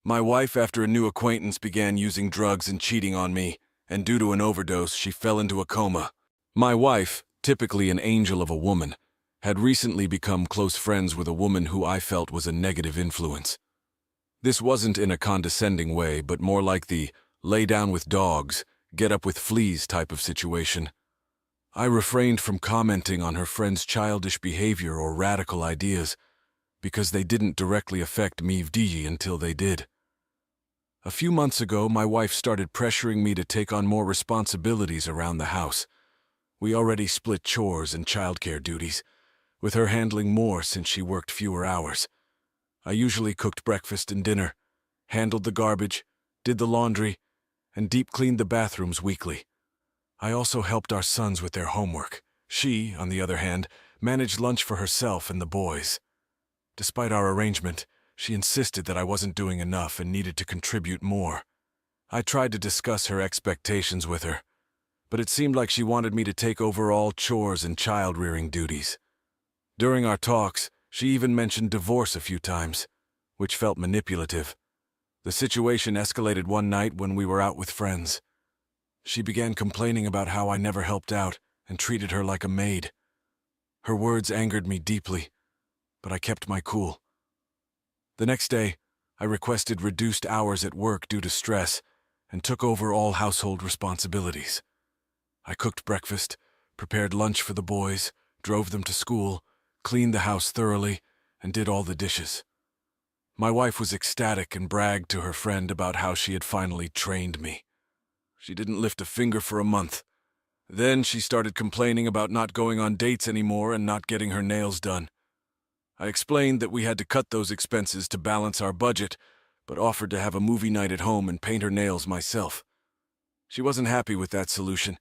My wife, after a new acquaintance, began using drugs and cheating on me, and due to an overdose, she fell into a coma. My wife, typically an angel of a woman, had recently become close friends with a woman who I felt was a negative influence. This wasn't in a condescending way, but more like the lay down with dogs, get up with fleas type of situation. I refrained from commenting on her friend's childish behavior or radical ideas, because they didn't directly affect me until they did. A few months ago, my wife started pressuring me to take on more responsibilities around the house. We already split chores and childcare duties, with her handling more since she worked fewer hours. I usually cooked breakfast and dinner, handled the garbage, did the laundry, and deep cleaned the bathrooms weekly. I also helped our sons with their homework. She, on the other hand, managed lunch for herself and the boys. Despite our arrangement, she insisted that I wasn't doing enough and needed to contribute more. I tried to discuss her expectations with her, but it seemed like she wanted me to take over all chores and child-rearing duties. During our talks, she even mentioned divorce a few times, which felt manipulative. The situation escalated one night when we were out with friends. She began complaining about how I never helped out and treated her like a maid. Her words angered me deeply, but I kept my cool. The next day, I requested reduced hours at work due to stress and took over all household responsibilities. I cooked breakfast, prepared lunch for the boys, drove them to school, cleaned the house thoroughly, and did all the dishes. My wife was ecstatic and bragged to her friend about how she had finally trained me. She didn't lift a finger for a month. Then she started complaining about not going on dates anymore and not getting her nails done. I explained that we had to cut those expenses to balance our budget, but offered to have a movie night at home and paint her nails myself. She wasn't happy with that solution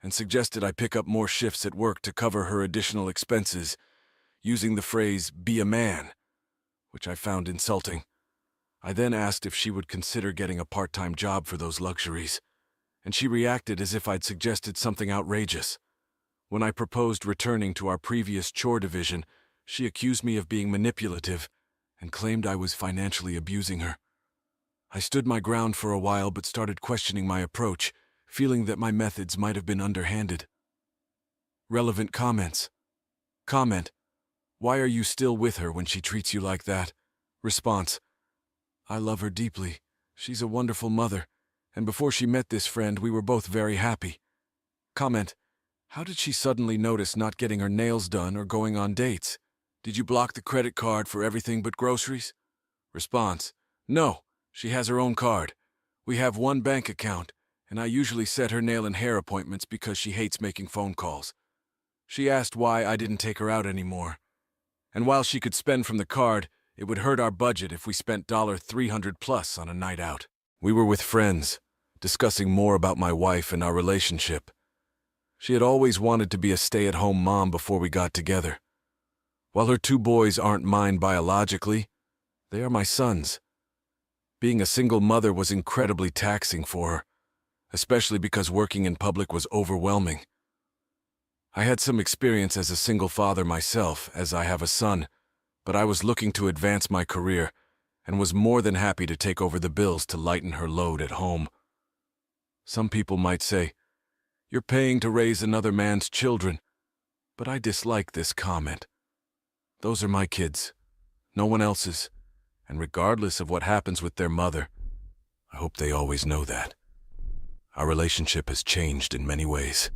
and suggested I pick up more shifts at work to cover her additional expenses, using the phrase, "be a man," which I found insulting. I then asked if she would consider getting a part-time job for those luxuries, and she reacted as if I'd suggested something outrageous. When I proposed returning to our previous chore division, she accused me of being manipulative and claimed I was financially abusing her. I stood my ground for a while but started questioning my approach, feeling that my methods might have been underhanded. Relevant comments. Comment: why are you still with her when she treats you like that? Response: I love her deeply. She's a wonderful mother, and before she met this friend, we were both very happy. Comment: how did she suddenly notice not getting her nails done or going on dates? Did you block the credit card for everything but groceries? Response: no, she has her own card. We have one bank account, and I usually set her nail and hair appointments because she hates making phone calls. She asked why I didn't take her out anymore. And while she could spend from the card, it would hurt our budget if we spent $300 plus on a night out. We were with friends, discussing more about my wife and our relationship. She had always wanted to be a stay-at-home mom before we got together. While her two boys aren't mine biologically, they are my sons. Being a single mother was incredibly taxing for her, especially because working in public was overwhelming. I had some experience as a single father myself, as I have a son, but I was looking to advance my career and was more than happy to take over the bills to lighten her load at home. Some people might say, "You're paying to raise another man's children," but I dislike this comment. Those are my kids, no one else's, and regardless of what happens with their mother, I hope they always know that. Our relationship has changed in many ways.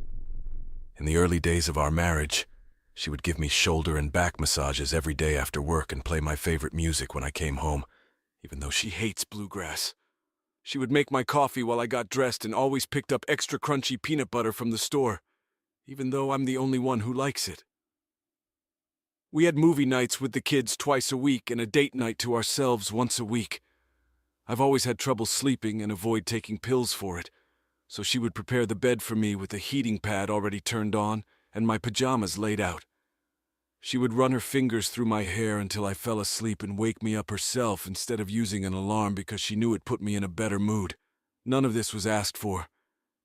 In the early days of our marriage, she would give me shoulder and back massages every day after work and play my favorite music when I came home, even though she hates bluegrass. She would make my coffee while I got dressed and always picked up extra crunchy peanut butter from the store, even though I'm the only one who likes it. We had movie nights with the kids twice a week and a date night to ourselves once a week. I've always had trouble sleeping and avoid taking pills for it, so she would prepare the bed for me with the heating pad already turned on and my pajamas laid out. She would run her fingers through my hair until I fell asleep and wake me up herself instead of using an alarm because she knew it put me in a better mood. None of this was asked for.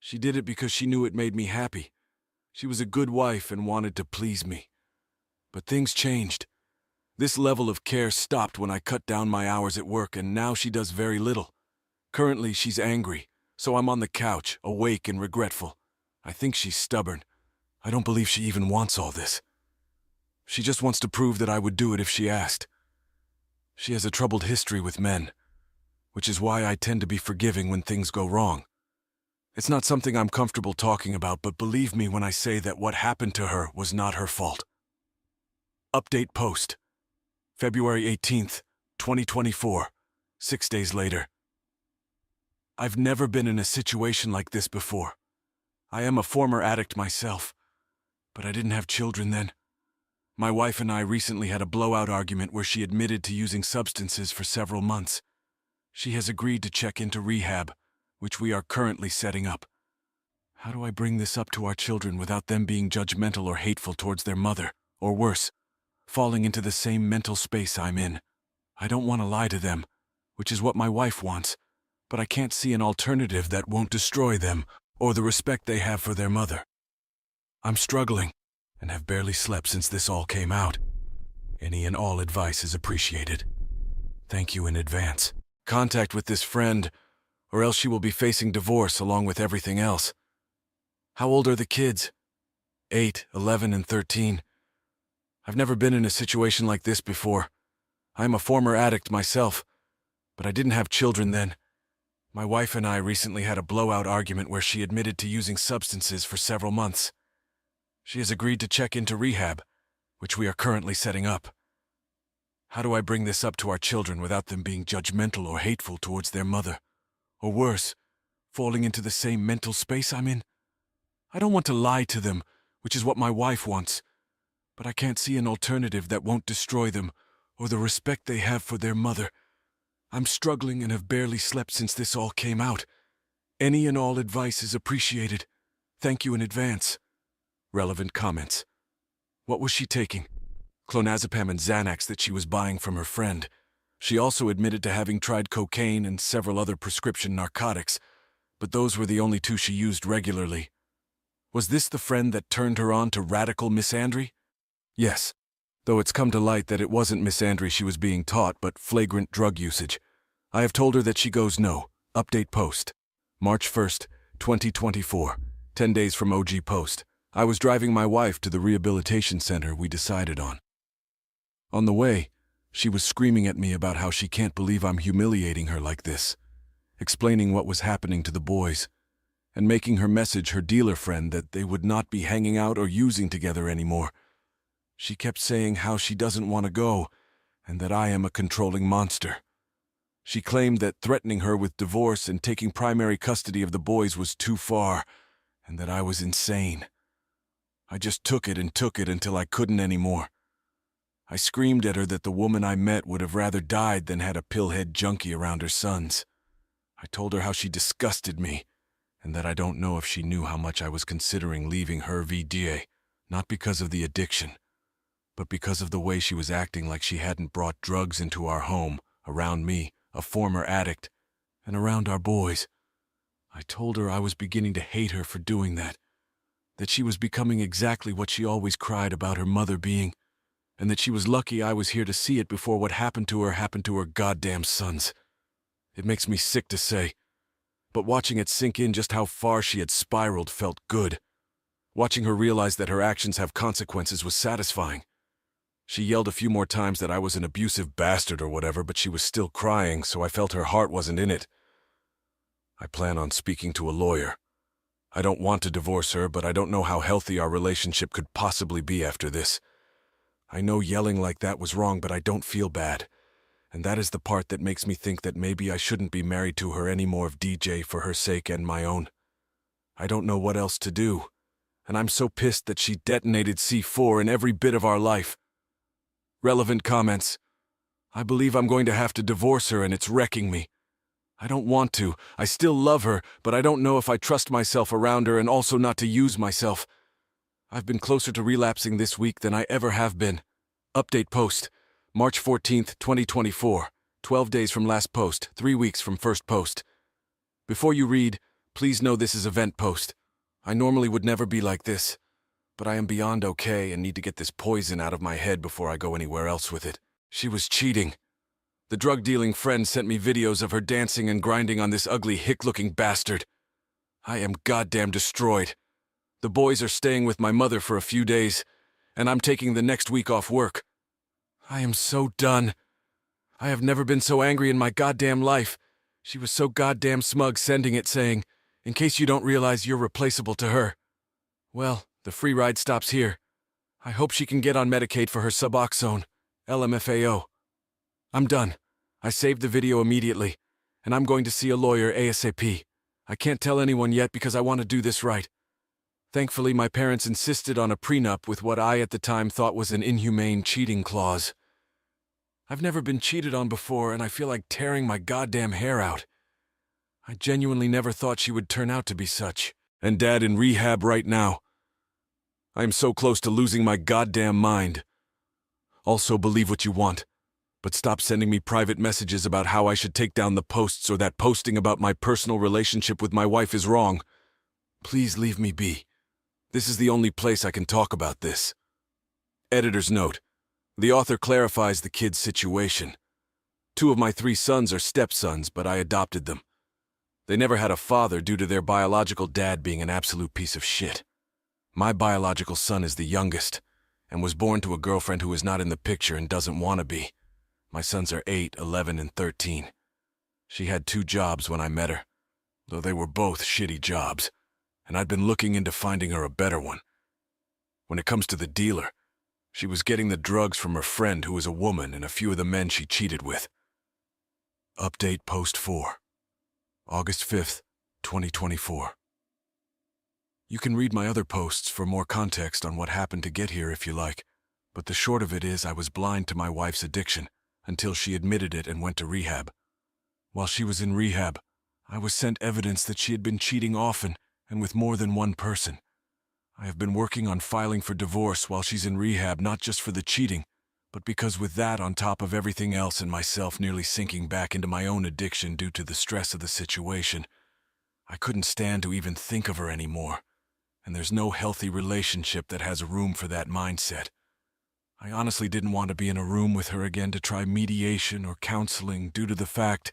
She did it because she knew it made me happy. She was a good wife and wanted to please me. But things changed. This level of care stopped when I cut down my hours at work, and now she does very little. Currently, she's angry, so I'm on the couch, awake and regretful. I think she's stubborn. I don't believe she even wants all this. She just wants to prove that I would do it if she asked. She has a troubled history with men, which is why I tend to be forgiving when things go wrong. It's not something I'm comfortable talking about, but believe me when I say that what happened to her was not her fault. Update post. February 18th, 2024, 6 days later. I've never been in a situation like this before. I am a former addict myself, but I didn't have children then. My wife and I recently had a blowout argument where she admitted to using substances for several months. She has agreed to check into rehab, which we are currently setting up. How do I bring this up to our children without them being judgmental or hateful towards their mother, or worse, falling into the same mental space I'm in? I don't want to lie to them, which is what my wife wants, but I can't see an alternative that won't destroy them or the respect they have for their mother. I'm struggling and have barely slept since this all came out. Any and all advice is appreciated. Thank you in advance. Contact with this friend, or else she will be facing divorce along with everything else. How old are the kids? 8, 11, and 13. I've never been in a situation like this before. I am a former addict myself, but I didn't have children then. My wife and I recently had a blowout argument where she admitted to using substances for several months. She has agreed to check into rehab, which we are currently setting up. How do I bring this up to our children without them being judgmental or hateful towards their mother? Or worse, falling into the same mental space I'm in? I don't want to lie to them, which is what my wife wants, but I can't see an alternative that won't destroy them or the respect they have for their mother. I'm struggling and have barely slept since this all came out. Any and all advice is appreciated. Thank you in advance. Relevant comments. What was she taking? Clonazepam and Xanax that she was buying from her friend. She also admitted to having tried cocaine and several other prescription narcotics, but those were the only two she used regularly. Was this the friend that turned her on to radical misandry? Yes, though it's come to light that it wasn't misandry she was being taught, but flagrant drug usage. I have told her that she goes no. Update post. March 1st, 2024, 10 days from OG post. I was driving my wife to the rehabilitation center we decided on. On the way, she was screaming at me about how she can't believe I'm humiliating her like this, explaining what was happening to the boys, and making her message her dealer friend that they would not be hanging out or using together anymore. She kept saying how she doesn't want to go, and that I am a controlling monster. She claimed that threatening her with divorce and taking primary custody of the boys was too far, and that I was insane. I just took it until I couldn't anymore. I screamed at her that the woman I met would have rather died than had a pillhead junkie around her sons. I told her how she disgusted me, and that I don't know if she knew how much I was considering leaving her VDA, not because of the addiction, but because of the way she was acting like she hadn't brought drugs into our home, around me, a former addict, and around our boys. I told her I was beginning to hate her for doing that she was becoming exactly what she always cried about her mother being, and that she was lucky I was here to see it before what happened to her goddamn sons. It makes me sick to say, but watching it sink in just how far she had spiraled felt good. Watching her realize that her actions have consequences was satisfying. She yelled a few more times that I was an abusive bastard or whatever, but she was still crying, so I felt her heart wasn't in it. I plan on speaking to a lawyer. I don't want to divorce her, but I don't know how healthy our relationship could possibly be after this. I know yelling like that was wrong, but I don't feel bad. And that is the part that makes me think that maybe I shouldn't be married to her anymore of DJ for her sake and my own. I don't know what else to do, and I'm so pissed that she detonated C4 in every bit of our life. Relevant comments. I believe I'm going to have to divorce her and it's wrecking me. I don't want to. I still love her, but I don't know if I trust myself around her and also not to use myself. I've been closer to relapsing this week than I ever have been. Update post. March 14th, 2024. 12 days from last post, 3 weeks from first post. Before you read, please know this is event post. I normally would never be like this, but I am beyond okay and need to get this poison out of my head before I go anywhere else with it. She was cheating. The drug-dealing friend sent me videos of her dancing and grinding on this ugly, hick-looking bastard. I am goddamn destroyed. The boys are staying with my mother for a few days, and I'm taking the next week off work. I am so done. I have never been so angry in my goddamn life. She was so goddamn smug sending it saying, in case you don't realize you're replaceable to her. Well, the free ride stops here. I hope she can get on Medicaid for her Suboxone, LMFAO. I'm done. I saved the video immediately, and I'm going to see a lawyer ASAP. I can't tell anyone yet because I want to do this right. Thankfully, my parents insisted on a prenup with what I at the time thought was an inhumane cheating clause. I've never been cheated on before, and I feel like tearing my goddamn hair out. I genuinely never thought she would turn out to be such. And Dad in rehab right now. I am so close to losing my goddamn mind. Also, believe what you want, but stop sending me private messages about how I should take down the posts or that posting about my personal relationship with my wife is wrong. Please leave me be. This is the only place I can talk about this. Editor's note. The author clarifies the kid's situation. 2 of my 3 sons are stepsons, but I adopted them. They never had a father due to their biological dad being an absolute piece of shit. My biological son is the youngest, and was born to a girlfriend who is not in the picture and doesn't want to be. My sons are 8, 11, and 13. She had 2 jobs when I met her, though they were both shitty jobs, and I'd been looking into finding her a better one. When it comes to the dealer, she was getting the drugs from her friend who was a woman and a few of the men she cheated with. Update Post 4. August 5th, 2024. You can read my other posts for more context on what happened to get here if you like, but the short of it is I was blind to my wife's addiction until she admitted it and went to rehab. While she was in rehab, I was sent evidence that she had been cheating often and with more than one person. I have been working on filing for divorce while she's in rehab, not just for the cheating, but because with that on top of everything else and myself nearly sinking back into my own addiction due to the stress of the situation, I couldn't stand to even think of her anymore, and there's no healthy relationship that has room for that mindset. I honestly didn't want to be in a room with her again to try mediation or counseling due to the fact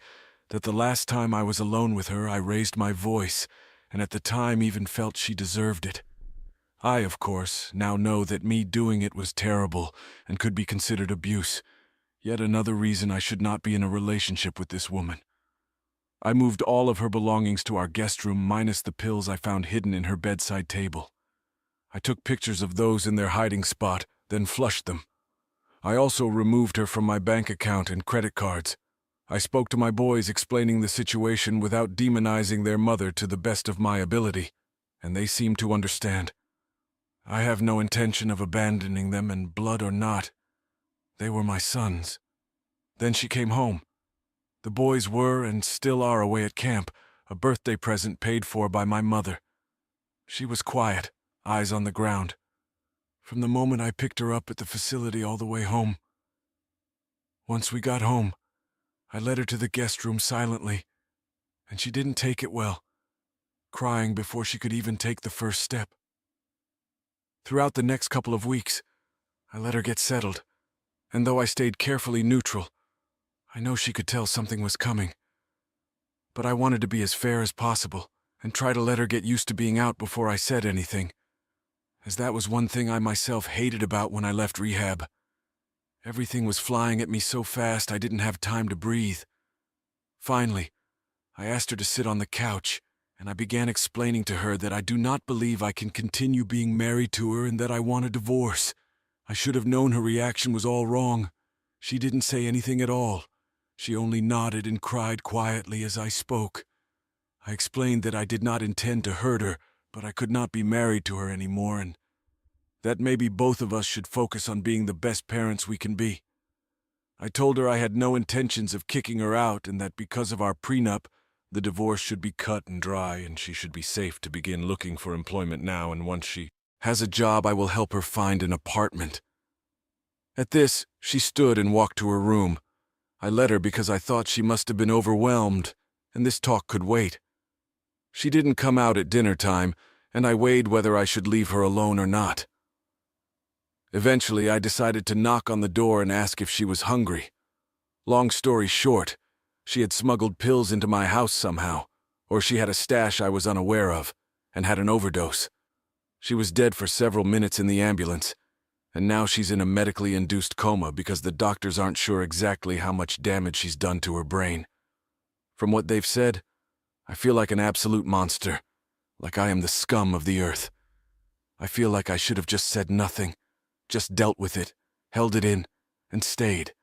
that the last time I was alone with her I raised my voice, and at the time even felt she deserved it. I, of course, now know that me doing it was terrible and could be considered abuse. Yet another reason I should not be in a relationship with this woman. I moved all of her belongings to our guest room minus the pills I found hidden in her bedside table. I took pictures of those in their hiding spot, then flushed them. I also removed her from my bank account and credit cards. I spoke to my boys explaining the situation without demonizing their mother to the best of my ability, and they seemed to understand. I have no intention of abandoning them, and blood or not, they were my sons. Then she came home. The boys were and still are away at camp, a birthday present paid for by my mother. She was quiet, eyes on the ground. From the moment I picked her up at the facility all the way home. Once we got home, I led her to the guest room silently, and she didn't take it well, crying before she could even take the first step. Throughout the next couple of weeks, I let her get settled, and though I stayed carefully neutral, I know she could tell something was coming. But I wanted to be as fair as possible and try to let her get used to being out before I said anything, as that was one thing I myself hated about when I left rehab. Everything was flying at me so fast I didn't have time to breathe. Finally, I asked her to sit on the couch, and I began explaining to her that I do not believe I can continue being married to her and that I want a divorce. I should have known her reaction was all wrong. She didn't say anything at all. She only nodded and cried quietly as I spoke. I explained that I did not intend to hurt her, but I could not be married to her anymore, and that maybe both of us should focus on being the best parents we can be. I told her I had no intentions of kicking her out and that because of our prenup, the divorce should be cut and dry and she should be safe to begin looking for employment now, and once she has a job I will help her find an apartment. At this, she stood and walked to her room. I let her because I thought she must have been overwhelmed, and this talk could wait. She didn't come out at dinner time, and I weighed whether I should leave her alone or not. Eventually, I decided to knock on the door and ask if she was hungry. Long story short, she had smuggled pills into my house somehow, or she had a stash I was unaware of, and had an overdose. She was dead for several minutes in the ambulance, and now she's in a medically induced coma because the doctors aren't sure exactly how much damage she's done to her brain. From what they've said, I feel like an absolute monster, like I am the scum of the earth. I feel like I should have just said nothing, just dealt with it, held it in, and stayed.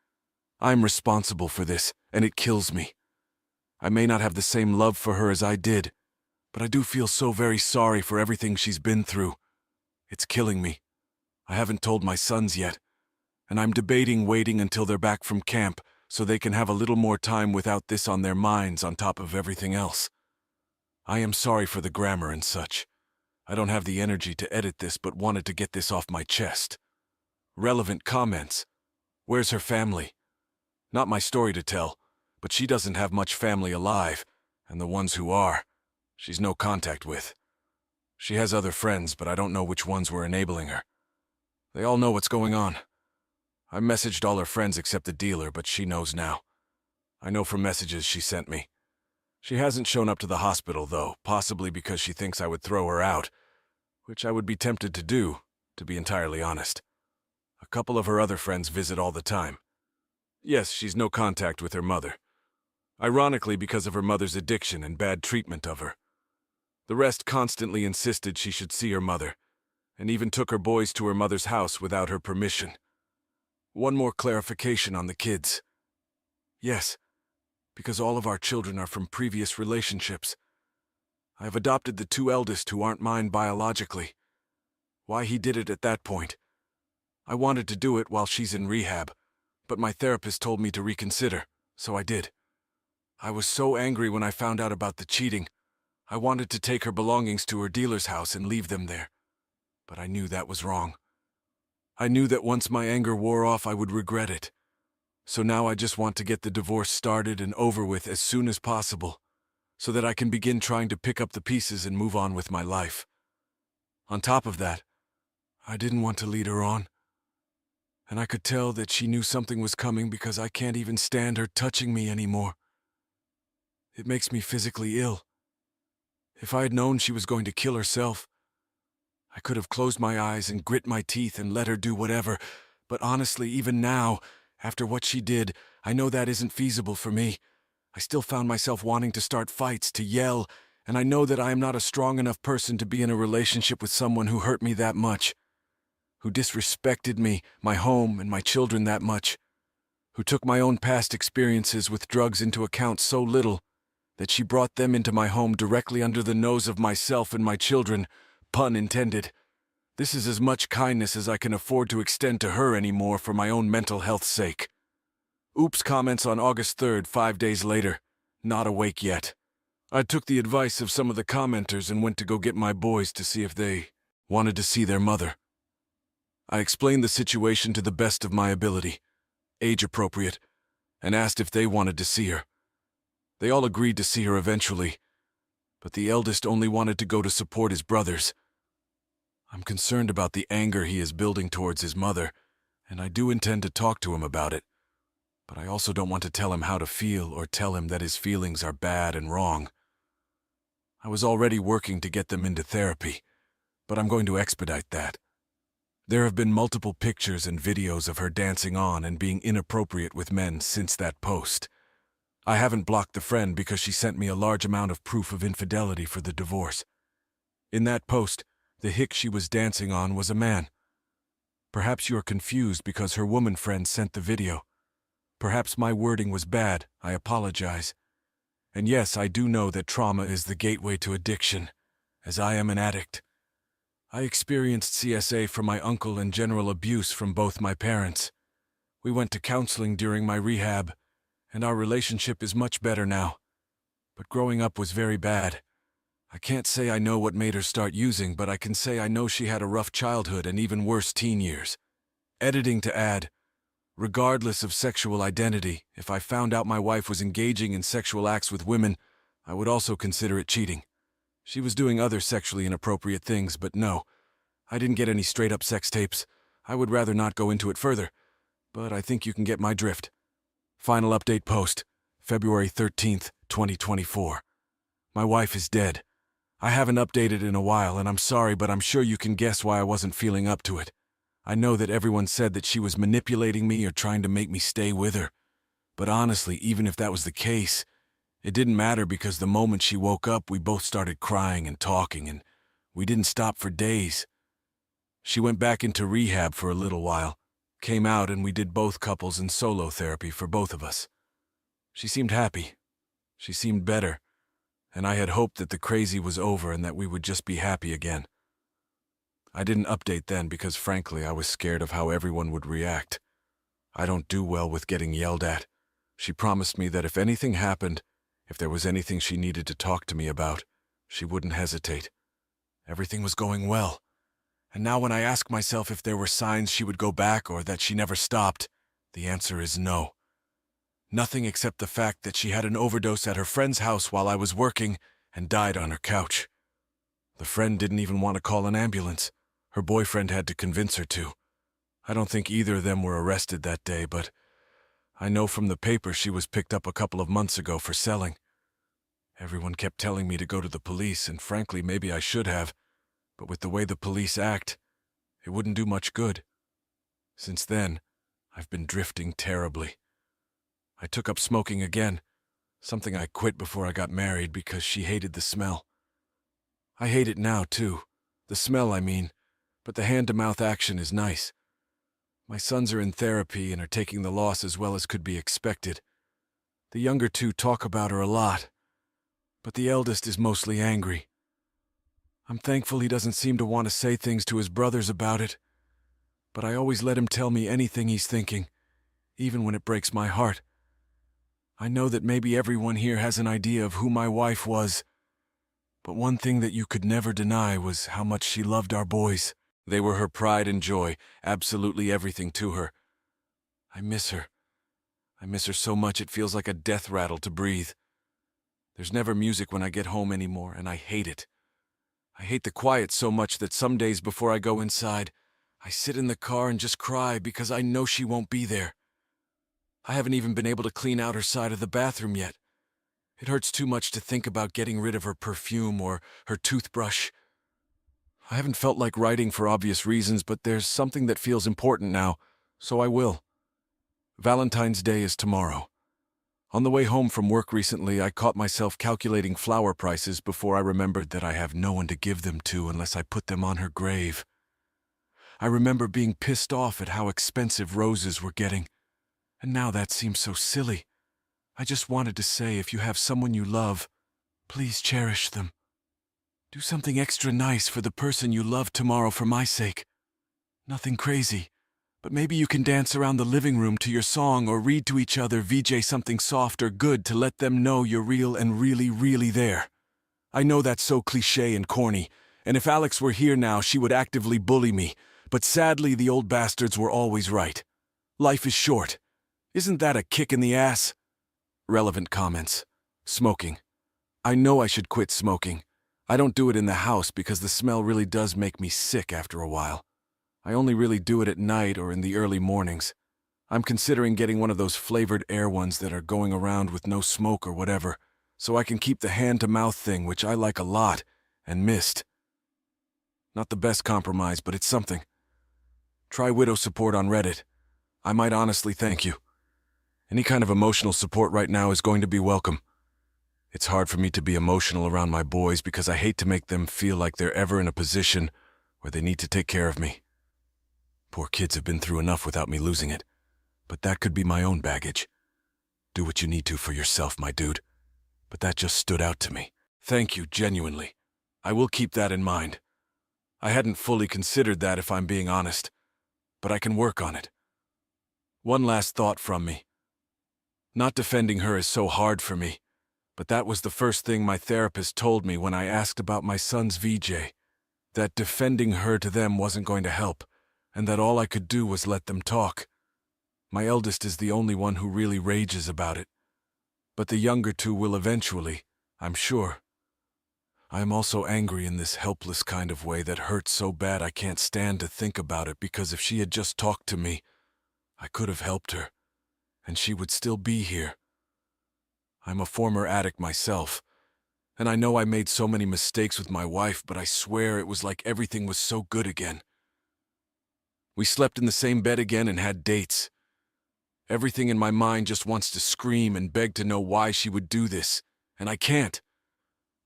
I'm responsible for this, and it kills me. I may not have the same love for her as I did, but I do feel so very sorry for everything she's been through. It's killing me. I haven't told my sons yet, and I'm debating waiting until they're back from camp so they can have a little more time without this on their minds on top of everything else. I am sorry for the grammar and such. I don't have the energy to edit this but wanted to get this off my chest. Relevant comments. Where's her family? Not my story to tell, but she doesn't have much family alive, and the ones who are, she's no contact with. She has other friends, but I don't know which ones were enabling her. They all know what's going on. I messaged all her friends except the dealer, but she knows now. I know from messages she sent me. She hasn't shown up to the hospital, though, possibly because she thinks I would throw her out, which I would be tempted to do, to be entirely honest. A couple of her other friends visit all the time. Yes, she's no contact with her mother. Ironically, because of her mother's addiction and bad treatment of her. The rest constantly insisted she should see her mother, and even took her boys to her mother's house without her permission. One more clarification on the kids. Yes, because all of our children are from previous relationships. I have adopted the two eldest who aren't mine biologically. Why he did it at that point? I wanted to do it while she's in rehab, but my therapist told me to reconsider, so I did. I was so angry when I found out about the cheating. I wanted to take her belongings to her dealer's house and leave them there, but I knew that was wrong. I knew that once my anger wore off, I would regret it. So now I just want to get the divorce started and over with as soon as possible, so that I can begin trying to pick up the pieces and move on with my life. On top of that, I didn't want to lead her on. And I could tell that she knew something was coming because I can't even stand her touching me anymore. It makes me physically ill. If I had known she was going to kill herself, I could have closed my eyes and grit my teeth and let her do whatever, but honestly, even now, after what she did, I know that isn't feasible for me. I still found myself wanting to start fights, to yell, and I know that I am not a strong enough person to be in a relationship with someone who hurt me that much, who disrespected me, my home, and my children that much, who took my own past experiences with drugs into account so little that she brought them into my home directly under the nose of myself and my children, pun intended. This is as much kindness as I can afford to extend to her anymore for my own mental health's sake. Oops comments on August 3rd, 5 days later. Not awake yet. I took the advice of some of the commenters and went to go get my boys to see if they wanted to see their mother. I explained the situation to the best of my ability, age appropriate, and asked if they wanted to see her. They all agreed to see her eventually, but the eldest only wanted to go to support his brothers. I'm concerned about the anger he is building towards his mother, and I do intend to talk to him about it, but I also don't want to tell him how to feel or tell him that his feelings are bad and wrong. I was already working to get them into therapy, but I'm going to expedite that. There have been multiple pictures and videos of her dancing on and being inappropriate with men since that post. I haven't blocked the friend because she sent me a large amount of proof of infidelity for the divorce. In that post, the hick she was dancing on was a man. Perhaps you're confused because her woman friend sent the video. Perhaps my wording was bad, I apologize. And yes, I do know that trauma is the gateway to addiction, as I am an addict. I experienced CSA from my uncle and general abuse from both my parents. We went to counseling during my rehab, and our relationship is much better now. But growing up was very bad. I can't say I know what made her start using, but I can say I know she had a rough childhood and even worse teen years. Editing to add, regardless of sexual identity, if I found out my wife was engaging in sexual acts with women, I would also consider it cheating. She was doing other sexually inappropriate things, but no, I didn't get any straight-up sex tapes. I would rather not go into it further, but I think you can get my drift. Final update post, February 13th, 2024. My wife is dead. I haven't updated in a while, and I'm sorry, but I'm sure you can guess why I wasn't feeling up to it. I know that everyone said that she was manipulating me or trying to make me stay with her. But honestly, even if that was the case, it didn't matter because the moment she woke up, we both started crying and talking, and we didn't stop for days. She went back into rehab for a little while, came out, and we did both couples and solo therapy for both of us. She seemed happy. She seemed better. And I had hoped that the crazy was over and that we would just be happy again. I didn't update then because, frankly, I was scared of how everyone would react. I don't do well with getting yelled at. She promised me that if anything happened, if there was anything she needed to talk to me about, she wouldn't hesitate. Everything was going well. And now when I ask myself if there were signs she would go back or that she never stopped, the answer is no. Nothing except the fact that she had an overdose at her friend's house while I was working and died on her couch. The friend didn't even want to call an ambulance. Her boyfriend had to convince her to. I don't think either of them were arrested that day, but I know from the paper she was picked up a couple of months ago for selling. Everyone kept telling me to go to the police, and frankly, maybe I should have, but with the way the police act, it wouldn't do much good. Since then, I've been drifting terribly. I took up smoking again, something I quit before I got married because she hated the smell. I hate it now, too. The smell, I mean, but the hand-to-mouth action is nice. My sons are in therapy and are taking the loss as well as could be expected. The younger two talk about her a lot, but the eldest is mostly angry. I'm thankful he doesn't seem to want to say things to his brothers about it, but I always let him tell me anything he's thinking, even when it breaks my heart. I know that maybe everyone here has an idea of who my wife was, but one thing that you could never deny was how much she loved our boys. They were her pride and joy, absolutely everything to her. I miss her. I miss her so much it feels like a death rattle to breathe. There's never music when I get home anymore, and I hate it. I hate the quiet so much that some days before I go inside, I sit in the car and just cry because I know she won't be there. I haven't even been able to clean out her side of the bathroom yet. It hurts too much to think about getting rid of her perfume or her toothbrush. I haven't felt like writing for obvious reasons, but there's something that feels important now, so I will. Valentine's Day is tomorrow. On the way home from work recently, I caught myself calculating flower prices before I remembered that I have no one to give them to unless I put them on her grave. I remember being pissed off at how expensive roses were getting. And now that seems so silly. I just wanted to say, if you have someone you love, please cherish them. Do something extra nice for the person you love tomorrow for my sake. Nothing crazy, but maybe you can dance around the living room to your song or read to each other VJ something soft or good to let them know you're real and really, really there. I know that's so cliché and corny, and if Alex were here now, she would actively bully me, but sadly the old bastards were always right. Life is short. Isn't that a kick in the ass? Relevant comments. Smoking. I know I should quit smoking. I don't do it in the house because the smell really does make me sick after a while. I only really do it at night or in the early mornings. I'm considering getting one of those flavored air ones that are going around with no smoke or whatever, so I can keep the hand-to-mouth thing, which I like a lot, and mist. Not the best compromise, but it's something. Try widow support on Reddit. I might honestly thank you. Any kind of emotional support right now is going to be welcome. It's hard for me to be emotional around my boys because I hate to make them feel like they're ever in a position where they need to take care of me. Poor kids have been through enough without me losing it, but that could be my own baggage. Do what you need to for yourself, my dude. But that just stood out to me. Thank you, genuinely. I will keep that in mind. I hadn't fully considered that, if I'm being honest, but I can work on it. One last thought from me. Not defending her is so hard for me, but that was the first thing my therapist told me when I asked about my son's VJ, that defending her to them wasn't going to help, and that all I could do was let them talk. My eldest is the only one who really rages about it, but the younger two will eventually, I'm sure. I am also angry in this helpless kind of way that hurts so bad I can't stand to think about it, because if she had just talked to me, I could have helped her, and she would still be here. I'm a former addict myself, and I know I made so many mistakes with my wife, but I swear it was like everything was so good again. We slept in the same bed again and had dates. Everything in my mind just wants to scream and beg to know why she would do this, and I can't.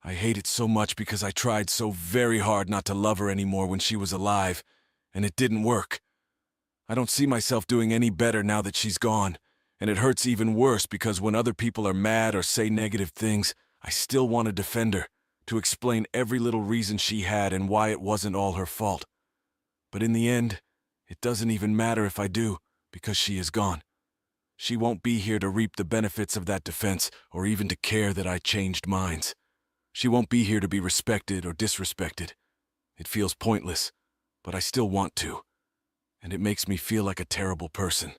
I hate it so much because I tried so very hard not to love her anymore when she was alive, and it didn't work. I don't see myself doing any better now that she's gone, and it hurts even worse because when other people are mad or say negative things, I still want to defend her, to explain every little reason she had and why it wasn't all her fault. But in the end, it doesn't even matter if I do, because she is gone. She won't be here to reap the benefits of that defense or even to care that I changed minds. She won't be here to be respected or disrespected. It feels pointless, but I still want to, and it makes me feel like a terrible person.